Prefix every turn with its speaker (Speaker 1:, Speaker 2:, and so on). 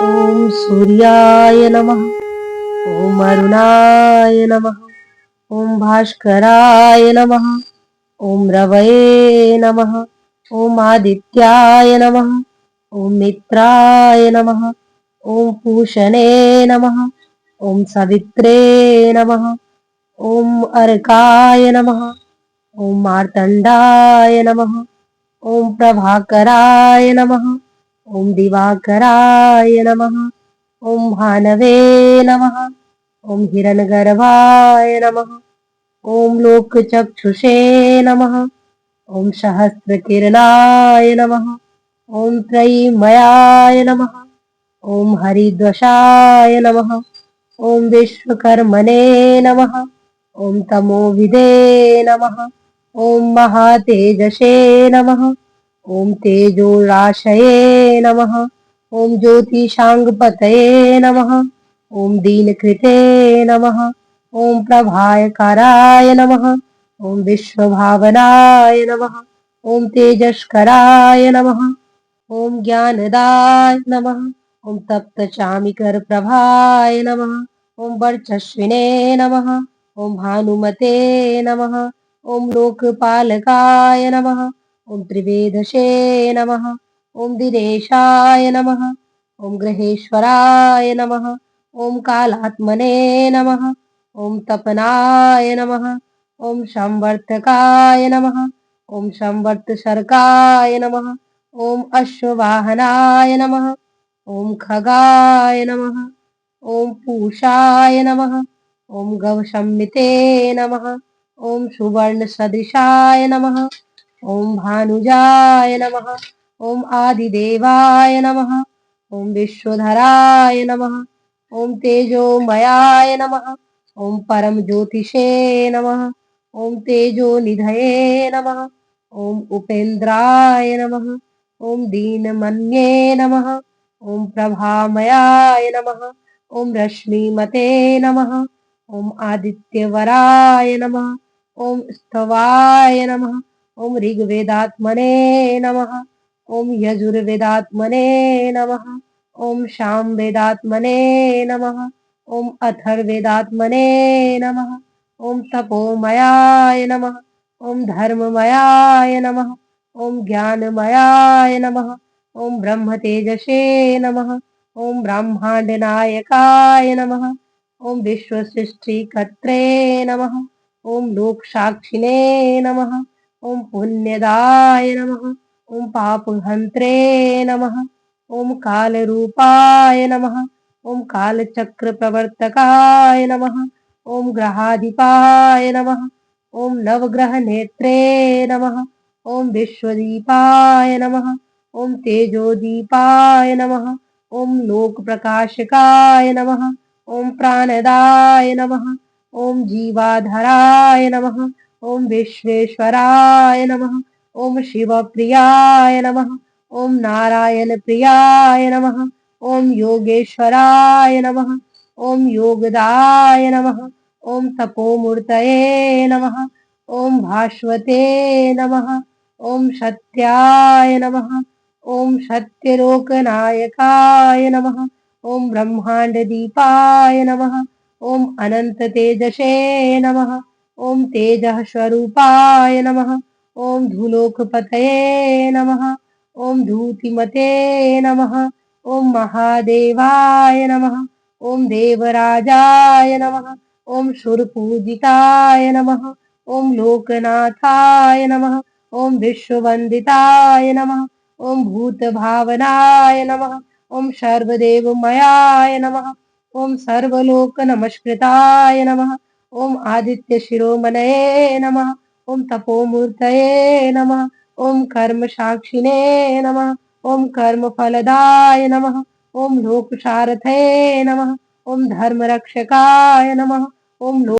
Speaker 1: ॐ सूर्याय नमः। ॐ अरुणाय नमः। ॐ भास्कराय नमः। ॐ रवये नमः। ॐ आदित्याय नमः। ॐ मित्राय नमः। ॐ पूषणे नमः। ॐ सवित्रे नमः। ॐ अर्काय नमः। ॐ मार्तण्डाय नमः। ॐ प्रभाकराय नमः। ॐ दिवाकराय नमः। ॐ भानवे नमः। ॐ हिरण्यगर्भाय नमः। ॐ लोकचक्षुषे नमः। ॐ सहस्रकिरणाय नमः। ॐ त्रयीमयाय नमः। ॐ हरिद्वशाय नमः। ॐ विश्वकर्मणे नमः। ॐ तमोविदे नमः। ॐ महातेजसे नमः। ॐ तेजोराशये नमः। ॐ ज्योतिषाङ्गपतये नमः। ॐ दीनकृते नमः। ॐ प्रभायकाराय नमः। ॐ विश्वभावनाय नमः। ॐ तेजस्कराय नमः। ॐ ज्ञानदाय नमः। ॐ तप्तचामिकरप्रभाय नमः। ॐ वर्चस्विने नमः। ॐ भानुमते नमः। ॐ लोकपालकाय नमः। ॐ त्रिवेदसे नमः। ॐ दिनेशाय नमः। ॐ ग्रहेश्वराय नमः। ॐ कालात्मने नमः। ॐ तपनाय नमः। ॐ संवर्तकाय नमः। ॐ संवर्तसर्गाय नमः। ॐ अश्ववाहनाय नमः। ॐ खगाय नमः। ॐ पूषाय नमः। ॐ गवसंमिते नमः। ॐ सुवर्णसदृशाय नमः। ॐ भानुजाय नमः। ॐ आदिदेवाय नमः। ॐ विश्वधराय नमः। ॐ तेजोमयाय नमः। ॐ परमज्योतिषे नमः। ॐ तेजोनिधये नमः। ॐ उपेन्द्राय नमः। ॐ दीनमन्ये नमः। ॐ प्रभामयाय नमः। ॐ रश्मिमते नमः। ॐ आदित्यवराय नमः। ॐ स्थवाय नमः। ॐ ऋग्वेदात्मने नमः। ॐ यजुर्वेदात्मने नमः। ॐ सामवेदात्मने नमः। ॐ अथर्ववेदात्मने नमः। ॐ तपोमयाय नमः। ॐ धर्ममयाय नमः। ॐ ज्ञानमयाय नमः। ॐ ब्रह्मतेजसे नमः। ॐ ब्रह्माण्डनायकाय नमः। ॐ विश्वसृष्टिकर्त्रे नमः। ॐ लोकसाक्षिणे नमः। ॐ पुण्यदाय नमः। ॐ पापहन्त्रे नमः। ॐ कालरूपाय नमः। ॐ कालचक्रप्रवर्तकाय नमः। ॐ ग्रहाधिपाय नमः। ॐ नवग्रहनेत्रे नमः। ॐ विश्वदीपाय नमः। ॐ तेजोदीपाय नमः। ॐ लोकप्रकाशकाय नमः। ॐ प्राणदाय नमः। ॐ जीवाधराय नमः। ॐ विश्वेश्वराय नमः। ॐ शिवप्रियाय नमः। ॐ नारायणप्रियाय नमः। ॐ योगेश्वराय नमः। ॐ योगदाय नमः। ॐ तपोमूर्तये नमः। ॐ भास्वते नमः। ॐ सत्याय नमः। ॐ सत्यलोकनायकाय नमः। ॐ ब्रह्माण्डदीपाय नमः। ॐ अनन्ततेजसे नमः। ॐ तेजः स्वरूपाय नमः। ॐ धूलोकपतये नमः। ॐ धूतिमते नमः। ॐ महादेवाय नमः। ॐ देवराजाय नमः। ॐ सुरपूजिताय नमः। ॐ लोकनाथाय नमः। ॐ विश्ववन्दिताय नमः। ॐ भूतभावनाय नमः। ॐ सर्वदेवमयाय नमः। ॐ सर्वलोकनमस्कृताय नमः। ॐ आदित्यशिरोमणये नमः। ॐ तपोमूर्तये नमः। ॐ कर्मसाक्षिणे नमः। ॐ कर्मफलदाय नमः। ॐ लोकसारथये नमः। ॐ धर्मरक्षकाय नमः। ॐ